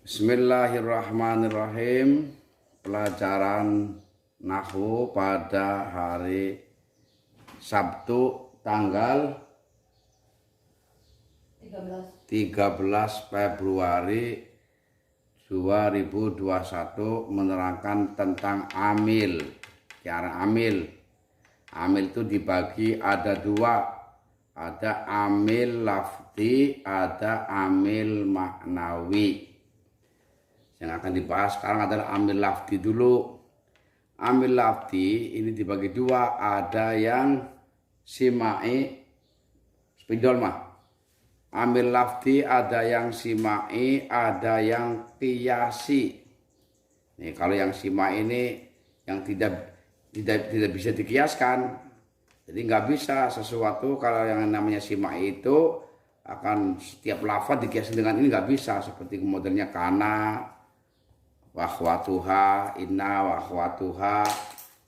Bismillahirrahmanirrahim. Pelajaran Nahwu pada hari Sabtu tanggal 13 Februari 2021 menerangkan tentang amil. Cara amil. Amil itu dibagi ada dua. Ada amil lafzi, ada amil maknawi. Yang akan dibahas sekarang adalah amil lafzi dulu. Amil lafzi ini dibagi dua, ada yang simai, spidol mah. Amil lafzi ada yang simai, ada yang qiyasi. Nih, kalau yang simai ini yang tidak bisa dikiaskan. Jadi nggak bisa sesuatu kalau yang namanya simai itu akan setiap lafaz dikiaskan dengan ini nggak bisa, seperti modelnya kana, wakhwatuha, inna wakhwatuha,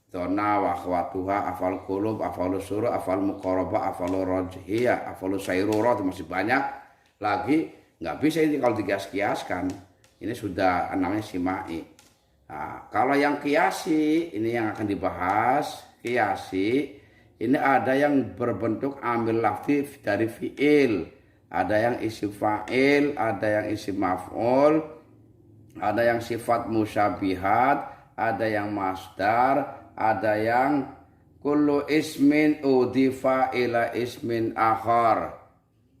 dona wakhwatuha, afal qulub, afal suru, afal muqarabah, afal rajhiyah, afal sayrurah, masih banyak lagi. Nggak bisa ini kalau dikias-kiaskan. Ini sudah namanya simai. Nah, kalau yang qiyasi ini yang akan dibahas. Qiyasi ini ada yang berbentuk amil lafzi dari fi'il, ada yang isim fa'il, ada yang isim maf'ul, ada yang sifat musyabihat, ada yang masdar, ada yang kullu ismin udhifa ila ismin akhar.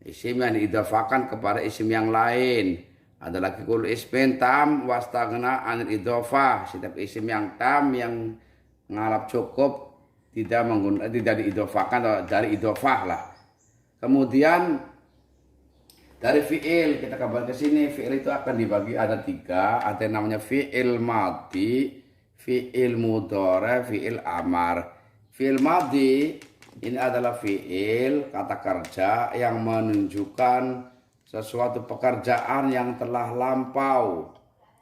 Isim yang diidhafakan kepada isim yang lain. Ada lagi kullu ismin tam wastaghna anil idhofah. Setiap isim yang tam yang ngalap cukup tidak diidhafakan atau dari idhofah lah. Kemudian dari fi'il kita kembali ke sini. Fi'il itu akan dibagi ada tiga. Ada yang namanya fi'il madhi, fi'il mudhari, fi'il amar. Fi'il madhi ini adalah fi'il kata kerja yang menunjukkan sesuatu pekerjaan yang telah lampau.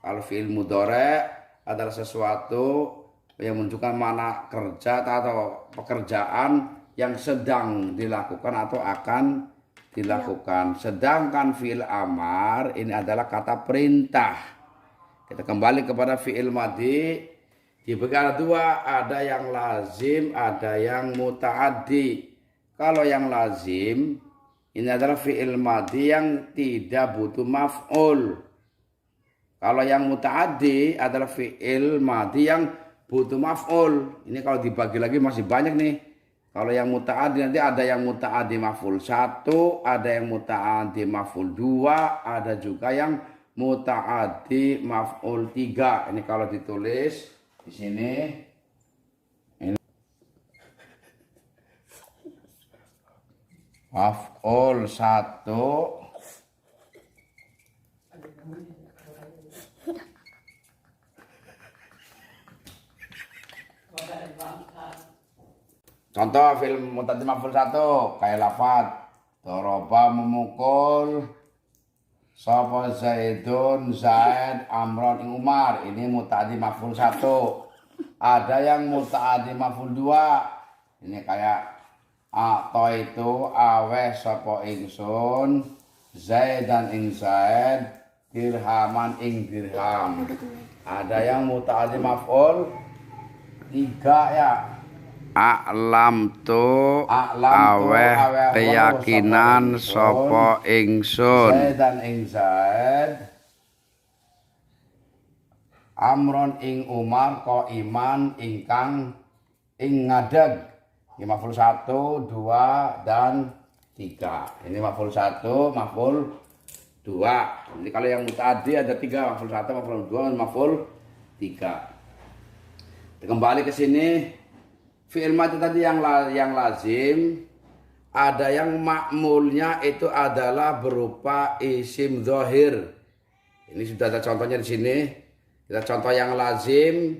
Kalau fi'il mudhari adalah sesuatu yang menunjukkan mana kerja atau pekerjaan yang sedang dilakukan atau akan dilakukan. Sedangkan fi'il amar ini adalah kata perintah. Kita kembali kepada fi'il madhi. Dibagi ada dua, ada yang lazim, ada yang muta'addi. Kalau yang lazim ini adalah fi'il madhi yang tidak butuh maf'ul. Kalau yang muta'addi adalah fi'il madhi yang butuh maf'ul. Ini kalau dibagi lagi masih banyak nih. Kalau yang muta'addi nanti ada yang muta'addi maf'ul 1, ada yang muta'addi maf'ul 2, ada juga yang muta'addi maf'ul 3. Ini kalau ditulis di sini. Ini maf'ul 1. Contoh film muta'addi maf'ul 1 kayak lafaz doroba memukul, sapa Zaidun Zaid Amron ing Umar. Ini muta'addi maf'ul 1. Ada yang muta'addi maf'ul 2. Ini kayak atau itu aweh sapa ingsun Zaidan ing Zaid dirhaman ing dirham. Ada yang muta'addi maf'ul 3 ya. A'lam tu aweh keyakinan sapa ingsun Zaidan ing Zaid Amron ing Umar ko iman ingkang ing ngadeg. Ini maf'ul 1, 2 dan 3. Ini maf'ul 1, maf'ul 2. Jadi kalau yang muta'addi ada 3, maf'ul 1, maf'ul 2 dan maf'ul 3. Kembali ke sini. Fi'il madhi tadi yang lazim, ada yang makmulnya itu adalah berupa isim zahir. Ini sudah ada contohnya di sini. Kita contoh yang lazim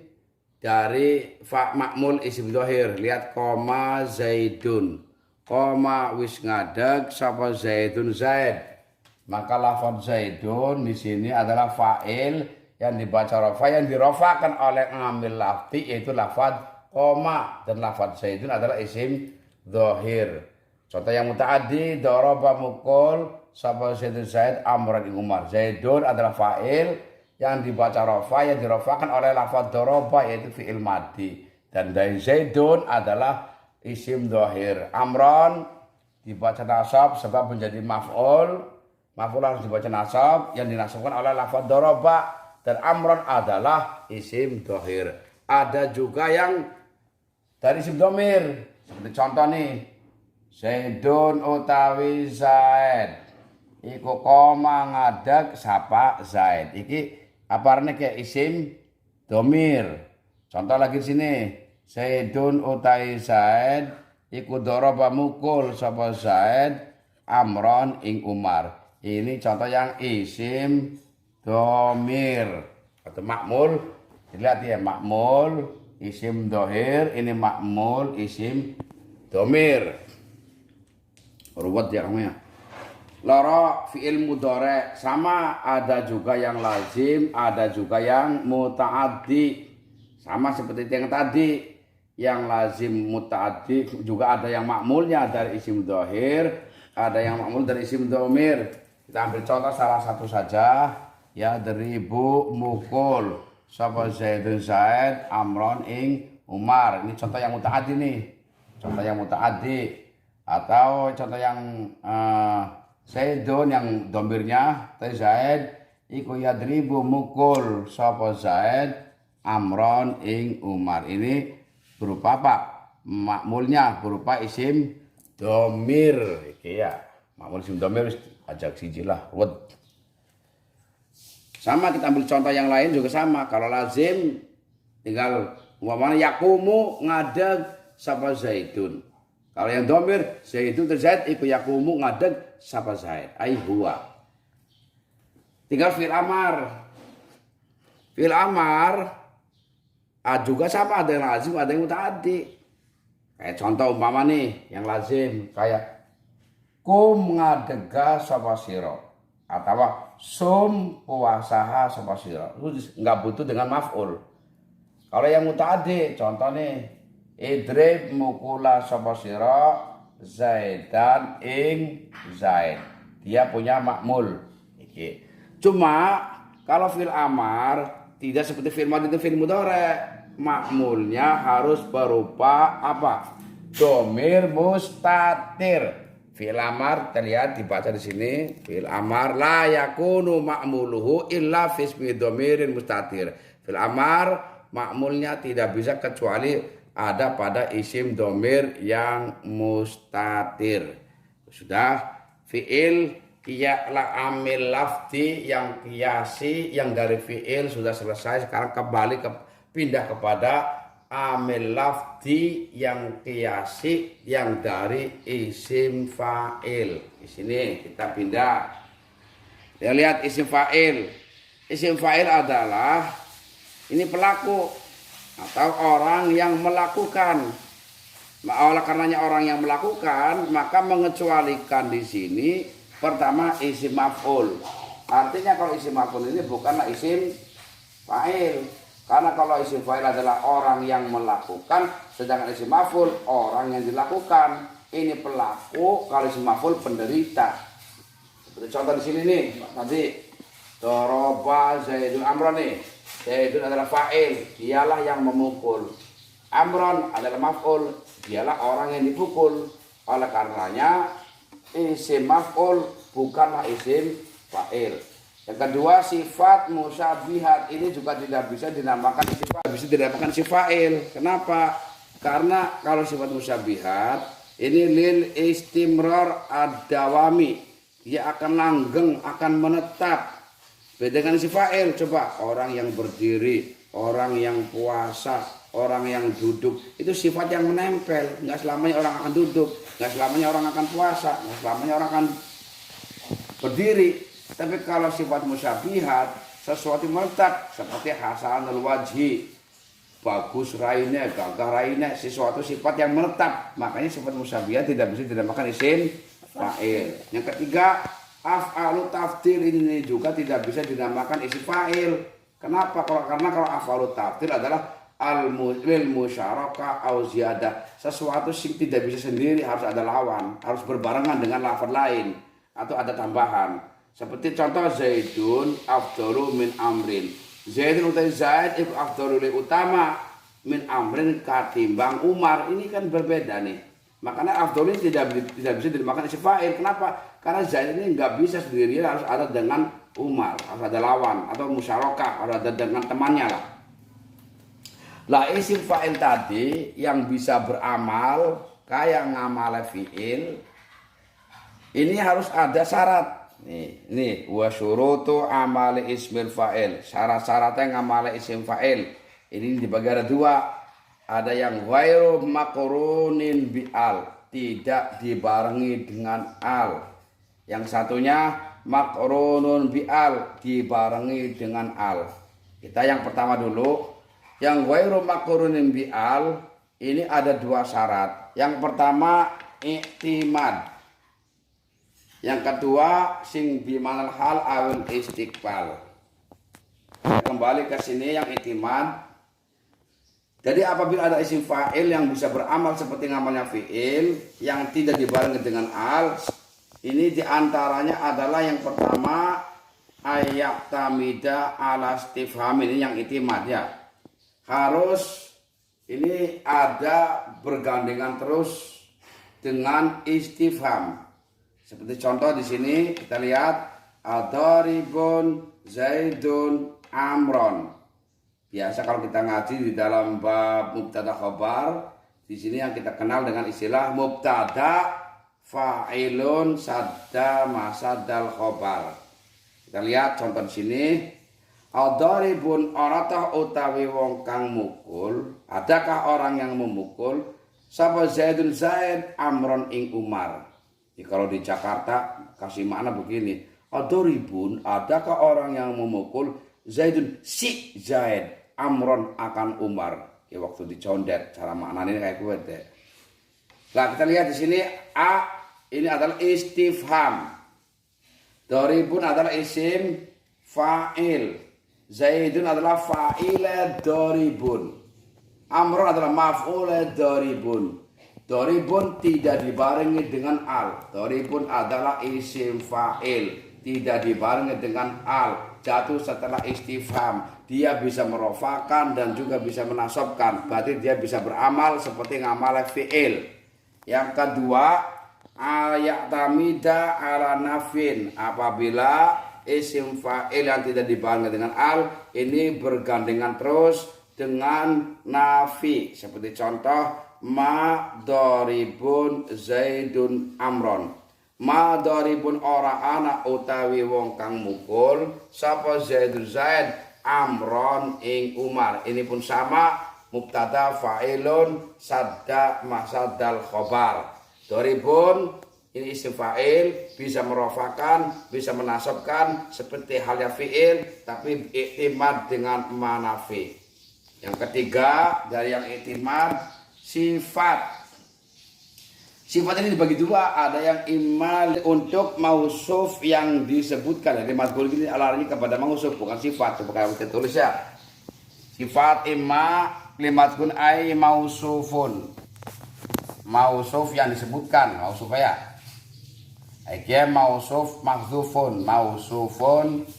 dari makmul isim zahir. Lihat koma Zaidun. Koma wis ngadeg sapa Zaidun Zaid. Maka lafaz Zaidun di sini adalah fa'il yang dibaca rafa, yang dirofakan oleh amil lafzi yaitu lafaz koma, dan lafaz Zaidun adalah isim zahir. Contoh yang muta'addi, daraba mukul sapa Zaidun Zaid Amran ing Umar. Zaidun adalah fa'il yang dibaca rafa, yang dirofakan oleh lafaz doroba yaitu fi'il madhi. Dan dari Zaidun adalah isim dhahir. Amran dibaca nasab sebab menjadi maf'ul. Maf'ul harus dibaca nasab yang dinasabkan oleh lafaz doroba. Dan Amran adalah isim dhahir. Ada juga yang dari isim dhamir. Seperti contoh nih. Zaidun utawi Zaid. Iku koma ngadeg sapa Zaid. Iki aparane kayak isim domir. Contoh lagi di sini. Zaidun utai Zaid iku daraba mukul sapa Zaid Amron ing Umar. Ini contoh yang isim domir atau makmul. Dilihat ya, makmul isim dohir, ini makmul isim domir. Ruwet ya kamu ya. Loro fi'il mudhari sama, ada juga yang lazim, ada juga yang muta'addi. Sama seperti yang tadi, yang lazim muta'addi juga ada yang makmulnya dari isim dhahir, ada yang makmul dari isim dhamir. Kita ambil contoh salah satu saja, ya deribu mukul sapa Zaidun Zaid Amron ing Umar. Ini contoh yang muta'addi nih. Contoh yang muta'addi atau contoh yang Zaidun yang dombirnya Zaid iku yadribu mukul sapa Zaid Amron ing Umar. Ini berupa apa? Makmulnya berupa isim domir. Iki ya, makmul isim domir ajak siji lah. Sama kita ambil contoh yang lain juga sama. Kalau lazim tinggal umpamanya yakumu ngadeg sapa Zaidun. Kalau yang domir Zaidun Zaid iku yakumu ngadeg sapa Zaid ai huwa. Tinggal fi'il amar. Fi'il amar juga sama, ada yang lazim ada yang muta'addi. Kayak contoh umpama nih yang lazim kayak kum ngadega sapa sira atau sum puasaha sapa sira. Itu enggak butuh dengan maf'ul. Kalau yang muta'addi contoh nih idrib mukula sapa sira Zaidan ing Zaid. Dia punya makmul. Iki. Cuma kalau fi'il amar tidak seperti fi'il madhi itu fi'il mudhari. Makmulnya harus berupa apa? Domir mustatir. Fi'il amar terlihat dibaca di sini. Fi'il amar la yakunu ma'muluhu illa fi ismi domirin mustatir. Fi'il amar makmulnya tidak bisa kecuali ada pada isim domir yang mustatir. Sudah fi'il la amil lafdi yang qiyasi yang dari fi'il sudah selesai. Sekarang kembali pindah kepada amil lafdi yang qiyasi yang dari isim fa'il. Di sini kita pindah. Ya, lihat isim fa'il. Isim fa'il adalah ini pelaku atau orang yang melakukan. Oleh karenanya orang yang melakukan, maka mengecualikan di sini pertama isim maf'ul. Artinya kalau isim maf'ul ini bukanlah isim fa'il. Karena kalau isim fa'il adalah orang yang melakukan, sedangkan isim maf'ul orang yang dilakukan. Ini pelaku, kalau isim maf'ul penderita. Seperti contoh di sini nih, tadi doroba Zaidun Amron nih. Zaidun adalah fa'il, dialah yang memukul. Amron adalah maf'ul, dialah orang yang dipukul. Oleh karenanya isim maf'ul bukanlah isim fa'il. Yang kedua, sifat musyabihat ini juga tidak bisa dinamakan isim fa'il. Kenapa? Karena kalau sifat musyabihat ini lil istimrar ad-dawami, dia akan langgeng, akan menetap. Beda dengan isim fa'il. Coba orang yang berdiri, orang yang puasa, orang yang duduk, itu sifat yang menempel. Nggak selamanya orang akan duduk, nggak selamanya orang akan puasa, nggak selamanya orang akan berdiri. Tapi kalau sifat musyabihat, sesuatu menetap seperti hasanul wajhi, bagus raine, gagah raine, sesuatu sifat yang menetap. Makanya sifat musyabihat tidak bisa dinamakan isim fa'il. Yang ketiga, af'alu tafdil ini juga tidak bisa dinamakan isim fa'il. Kenapa? Karena kalau af'alu tafdil adalah al-lil musyarakah au ziyadah. Sesuatu yang tidak bisa sendiri harus ada lawan, harus berbarengan dengan lafaz lain. atau ada tambahan. Seperti contoh Zaidun afdalu min amrin. Zaidun utai Zaid iku afdalu lebih utama min amrin katimbang Umar. Ini kan berbeda nih. Makanya afdalu ini tidak bisa dimakan isim fa'il. Kenapa? Karena Zaid ini nggak bisa sendirian, harus ada dengan Umar, harus ada lawan atau musyarakah, harus ada dengan temannya lah. Lah isim fa'il tadi yang bisa beramal kayak ngamal fi'il ini harus ada syarat. Nih wa syurutu amali ismil fa'il. Syarat-syaratnya ngamal isim fa'il. Ini dibagi ada dua. Ada yang ghairu maqrunin bi'al, tidak dibarengi dengan al. Yang satunya maqrunun bi'al, dibarengi dengan al. Kita yang pertama dulu. Yang ghairu maqrunin bi'al ini ada dua syarat. Yang pertama i'timad. Yang kedua sing bimanal hal awil istiqbal. Kembali ke sini yang i'timad. Jadi apabila ada isim fa'il yang bisa beramal seperti ngamalnya fi'il yang tidak dibarengi dengan al, ini diantaranya adalah yang pertama ayat tamida ala istifham, ini yang i'timad ya. Harus ini ada bergandengan terus dengan istifham. Seperti contoh di sini kita lihat ad-daribun Zaidun Amron. Biasa kalau kita ngaji di dalam bab mubtada khabar, di sini yang kita kenal dengan istilah mubtada fa'ilun sadda masadal khabar. Kita lihat contoh di sini. Ad-daribun aratah utawi wong kang mukul, adakah orang yang memukul sapa Zaidun Zaid Amron ing Umar. Jadi kalau di Jakarta kasih makna begini, ad-daribun adakah orang yang memukul Zaidun si Zaid Amron akan Umar. Ya waktu dicondet cara maknanya kayak gue deh. Nah kita lihat di sini a ini adalah istifham. Daribun adalah isim fa'il. Zaidun adalah fa'ila daribun. Amrun adalah maf'ula daribun. Daribun tidak dibarengi dengan al. Daribun adalah isim fa'il, tidak dibarengi dengan al. Jatuh setelah istifham. Dia bisa merofakan dan juga bisa menasobkan. Berarti dia bisa beramal seperti ngamal fi'il. Yang kedua, ayat tamida ala nafin. Apabila isim fa'il yang tidak dibarengi dengan al ini bergandengan terus dengan nafi. Seperti contoh ma daribun Zaidun Amron. Ma daribun ora anak utawi wong kang mukul sapa Zaidun Zaid Amron ing Umar. Ini pun sama mubtada fa'ilun sadda masadal khobar. Daribun ini isim fa'il, bisa merofakan, bisa menasabkan seperti halnya fi'il, tapi i'timad dengan manafi. Yang ketiga dari yang i'timad sifat. Sifat ini dibagi dua, ada yang imal untuk mausuf yang disebutkan. Jadi mazkur ini alarinya kepada mausuf, bukan sifat, bukan kita tulis ya. Sifat imma limatkun ai mausufun. Mausuf yang disebutkan, mausuf ya. Akhirnya mausuf mahdzufun, mausufun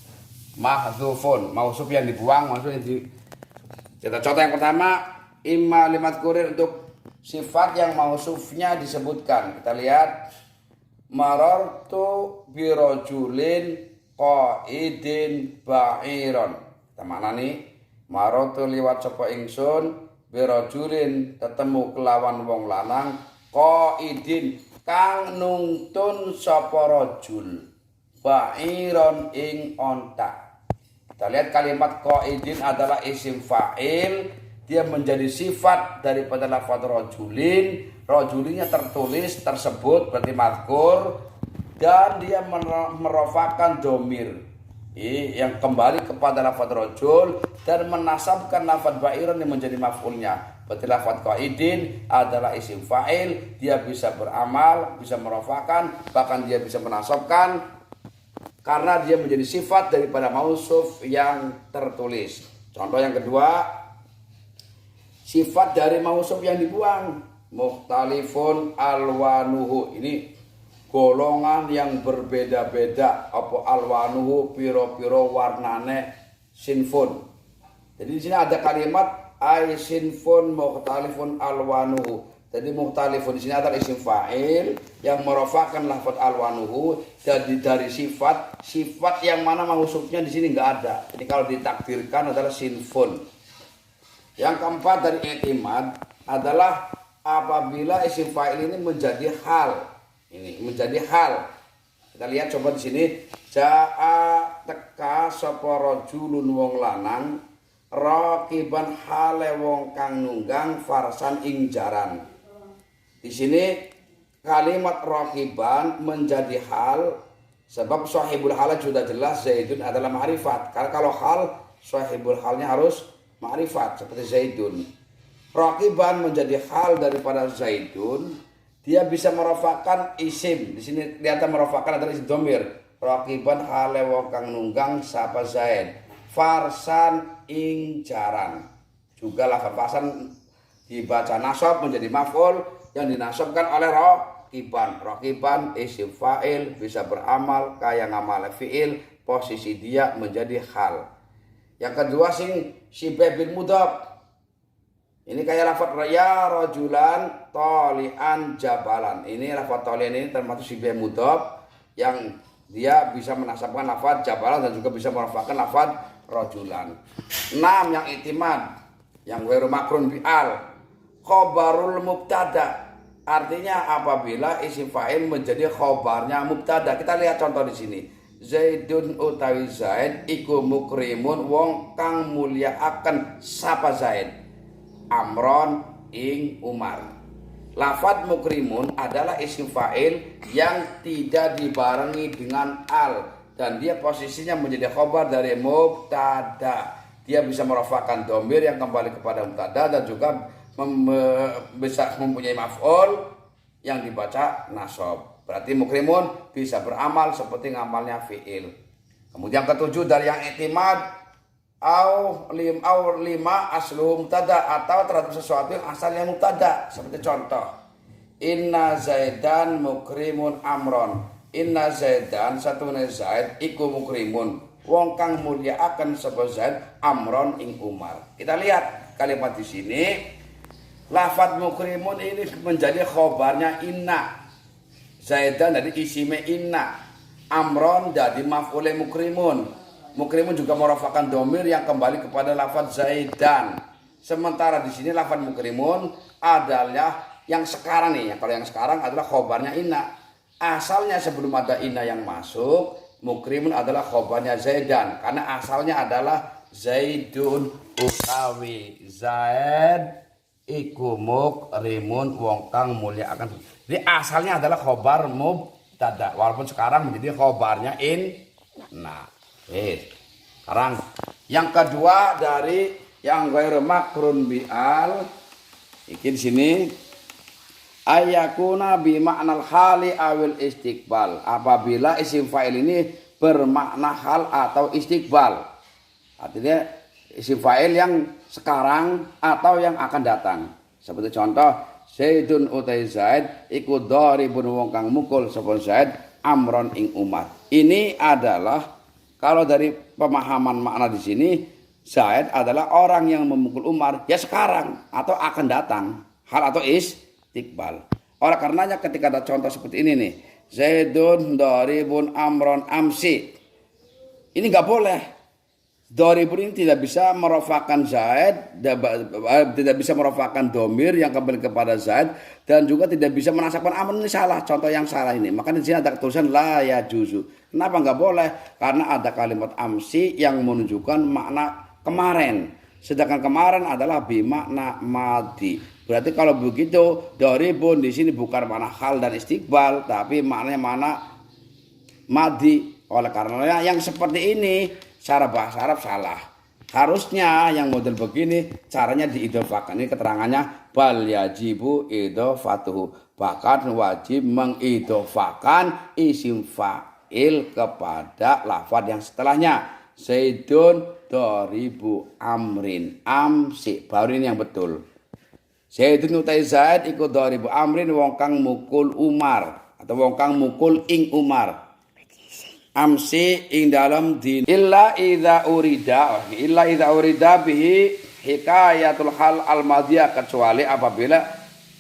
mahdzufun, mausuf yang dibuang, maksudnya kita contoh yang pertama imma limat kurir untuk sifat yang mausufnya disebutkan. Kita lihat marartu birojulin qaidin ba'iron. Kita makna nih marartu liwat sapa ingsun birojulin ketemu kelawan wong lanang qaidin kang nungtun sapa rajul ba'iron ing onta. Kita lihat kalimat qaidin adalah isim fa'il, dia menjadi sifat daripada lafaz rajulin. Rajulinnya tertulis tersebut berarti mazkur dan dia merofakan domir yang kembali kepada lafaz rajul dan menasabkan lafaz ba'iron yang menjadi maf'ulnya. Berarti lafaz qaidin adalah isim fa'il, dia bisa beramal, bisa merofakan, bahkan dia bisa menasabkan karena dia menjadi sifat daripada mausuf yang tertulis. Contoh yang kedua, sifat dari mausuf yang dibuang, mukhtalifun alwanuhu. Ini golongan yang berbeda-beda apa alwanuhu piro-piro warnane sinfun. Jadi di sini ada kalimat ay sinfun mukhtalifun alwanuhu. Jadi mukhtalifun di sini adalah isim fa'il yang merofakkan lafaz alwanuhu jadi dari sifat yang mana mausufnya di sini enggak ada. Ini kalau ditakdirkan adalah sinfun. Yang keempat dari i'timad adalah apabila isim fa'il ini menjadi hal. Ini menjadi hal. Kita lihat coba di sini jaa teka sapa rajulun wong lanang raqiban hale wong kang nunggang farsan ing jaran. Di sini kalimat raqiban menjadi hal sebab sahibul hal sudah jelas Zaidun adalah ma'rifat. Karena kalau hal sahibul halnya harus ma'rifat seperti Zaidun. Raqiban menjadi hal daripada Zaidun, dia bisa merofakkan isim. Di sini kelihatan merofakkan adalah isim domir. Raqiban hale wong kang nunggang sapa Zaid. Farsan ing jaran. Juga lafaz farsan dibaca nasab menjadi maf'ul yang dinasabkan oleh raqiban. Raqiban isim fa'il bisa beramal kayak ngamal fi'il, posisi dia menjadi hal. Yang kedua syibah bil mudhaf. Ini kayak lafaz ya rajulan talian jabalan. Ini lafaz talian ini termasuk syibah mudhaf yang dia bisa menasabkan lafaz jabalan dan juga bisa merafa'kan lafaz rajulan. 6 yang i'timad yang ghairu makrun bi'al. Khobarul mubtada, artinya apabila isim fa'il menjadi khobarnya mubtada. Kita lihat contoh di sini. Zaidun utawi Zaid iku mukrimun wong kang mulia akan sapa Zaid. Amron ing Umar. Lafaz mukrimun adalah isim fa'il yang tidak dibarengi dengan al dan dia posisinya menjadi khobar dari mubtada. Dia bisa merofakkan domir yang kembali kepada mubtada dan juga bisa mempunyai maf'ul yang dibaca nasab. Berarti mukrimun bisa beramal seperti ngamalnya fi'il. Kemudian ketujuh dari yang i'timad au lima asluhu mubtada atau terhadap sesuatu yang asalnya mubtada. Seperti contoh inna zaidan mukrimun amron. Inna zaidan satune Zaid iku mukrimun wong kang mulia akan sapa Zaid amron ing Umar. Kita lihat kalimat di sini. Lafaz mukrimun ini menjadi khobarnya inna. Zaidan dari isime inna. Amron jadi maf'ul mukrimun. Mukrimun juga merofakkan domir yang kembali kepada lafaz Zaidan. Sementara di sini lafaz mukrimun adalah yang sekarang nih. Kalau yang sekarang adalah khobarnya inna. Asalnya sebelum ada inna yang masuk, mukrimun adalah khobarnya Zaidan. Karena asalnya adalah Zaidun utawi Zaid iku mukrimun wong kang mulia akan. Jadi asalnya adalah khobar mubtada walaupun sekarang menjadi khobarnya inna. Sekarang yang kedua dari yang ghairu makrun bi'al iki di sini ayakuna bi ma'nal hali awil istiqbal. Apabila isim fa'il ini bermakna hal atau istiqbal. Artinya isim fa'il yang sekarang atau yang akan datang. Seperti contoh Zaidun utai Zaid iku dharibun wong kang mukul sapa Zaid amron ing Umar. Ini adalah kalau dari pemahaman makna di sini Zaid adalah orang yang memukul Umar ya sekarang atau akan datang, hal atau istiqbal. Oleh karenanya ketika ada contoh seperti ini nih, Zaidun dharibun amron amsi. Ini enggak boleh. Dharibun ini tidak bisa merofakkan Zaid, tidak bisa merofakkan domir yang kembali kepada Zaid dan juga tidak bisa menasabkan amr. Ini salah, contoh yang salah ini. Maka di sini ada tulisan la ya juzu. Kenapa enggak boleh? Karena ada kalimat amsi yang menunjukkan makna kemarin. Sedangkan kemarin adalah bimakna madi. Berarti kalau begitu dharibun di sini bukan makna hal dan istiqbal, tapi maknanya makna madi. Oleh karenanya yang seperti ini cara bahasa Arab salah. Harusnya yang model begini caranya diidhofakan. Ini keterangannya bal yajibu idhofatuhu. Bahkan wajib mengidhofakan isim fa'il kepada lafaz yang setelahnya. Zaidun doribu amrin amsi. Baru ini yang betul. Zaidun utai Zaid iku doribu amrin wong kang mukul Umar. atau wong kang mukul ing Umar. Amsi ing dalam din illa idza urida bihi hikayatul hal al madiyah, kecuali apabila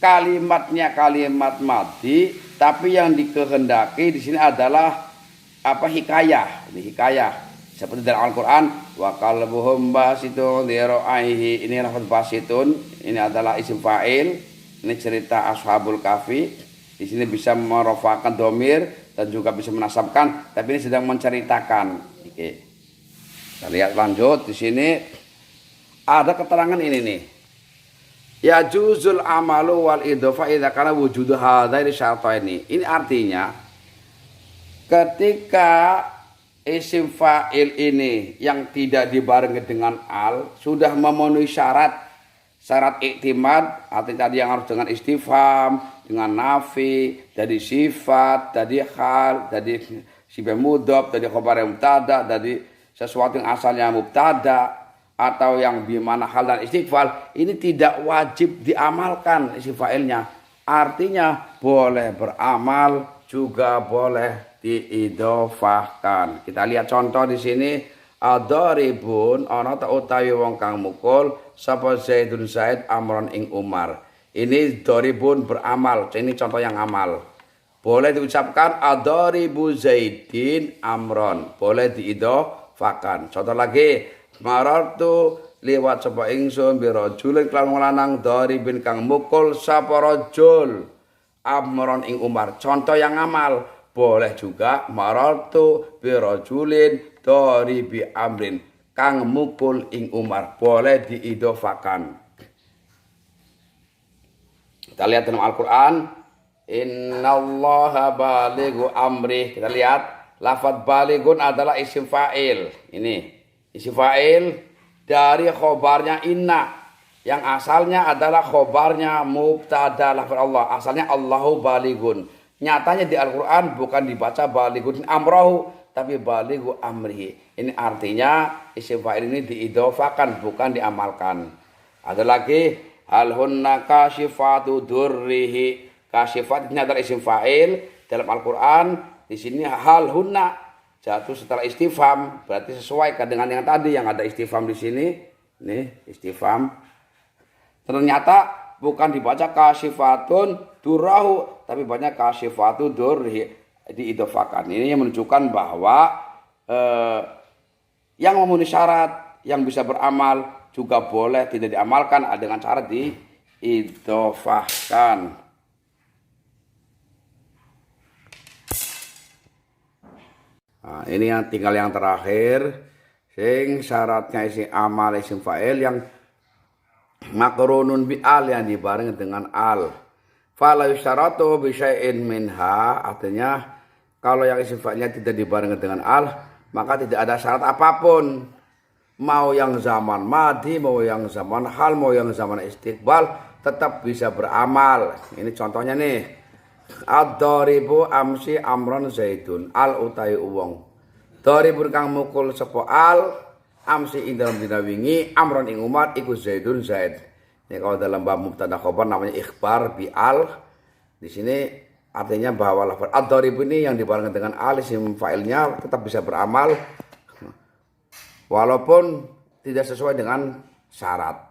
kalimatnya kalimat madi tapi yang dikehendaki di sini adalah hikayah. Ini hikayah seperti dalam Al-Qur'an wa qalbuhum basitun diraihi, ini lafaz basitun ini adalah isim fa'il, ini cerita Ashabul Kahfi. Di sini bisa merofakkan domir dan juga bisa menasabkan, tapi ini sedang menceritakan. Oke. Kita lihat lanjut di sini ada keterangan ini nih. Ya juzul amalu wal idhofa idza kana wujudu hadaini syartaini. Ini artinya ketika isim fa'il ini yang tidak dibarengi dengan al sudah memenuhi syarat iktimad, artinya tadi yang harus dengan istifham, dengan nafi, dari sifat, dari hal, dari sifat mudhof, dari khabar mubtada, dari sesuatu yang asalnya mubtada atau yang bimana hal dan istiqbal, ini tidak wajib diamalkan isim fa'ilnya. Artinya boleh beramal juga boleh diidhofahkan. Kita lihat contoh di sini. Adharibun ana ta utawi wong kang mukul sapa Zaidun Zaid Amron ing Umar. Ini dharibun beramal, ini contoh yang amal. Boleh diucapkan adharibu Zaidin Amron, boleh diidhofakan. Contoh lagi, marartu liwat sapa ingsun bi rajulin kelawan lanang dharibin kang mukul sapa rajul Amron ing Umar. Contoh yang amal. Boleh juga marartu bi rajulin daribi amrin kang mukul ing Umar, boleh diidhofakan. Kita lihat dalam Al-Qur'an, innallaha balighu amri. Kita lihat lafaz balighun adalah isim fa'il. Ini isim fa'il dari khobarnya inna yang asalnya adalah khobarnya mubtada lafaz Allah. Asalnya Allahu balighun. Nyatanya di Al-Qur'an bukan dibaca balighun amrahu, tapi balighu amrihi. Ini artinya isim fa'il ini diidhofakan, bukan diamalkan. Ada lagi hal hunna kasyifatu durrihi. Kasyifat ini adalah isim fa'il dalam Al-Qur'an. Di sini hal hunna jatuh setelah istifham, berarti sesuai dengan yang tadi yang ada istifham di sini. Nih, istifham. Ternyata bukan dibaca kasyifatun durahu, tapi banyak kasyifatu durrihi, diidhofakan. Ini yang menunjukkan bahwa yang memenuhi syarat yang bisa beramal juga boleh tidak diamalkan dengan cara diidhofahkan. Nah, ini yang tinggal yang terakhir, sing syaratnya isim amal isim fa'il yang makrunun bi al, yang dibarengi dengan al. Fala yusyaratu bi syai'in minha, artinya kalau yang isim fa'ilnya tidak dibarengi dengan al, maka tidak ada syarat apapun. Mau yang zaman madi, mau yang zaman hal, mau yang zaman istiqbal, tetap bisa beramal. Ini contohnya nih. Ad-dharibu amsi amron zaidun, al utai uwong. Dharibun kang mukul sapa al, amsi ing dalam dina wingi, amron ing Umar iku zaidun zaid. Ini kalau dalam bab mubtada khabar namanya ikhbar bi al. Di sini artinya bahwa lafaz ad-dharib ini yang dibarengi dengan al isim fa'ilnya tetap bisa beramal walaupun tidak sesuai dengan syarat.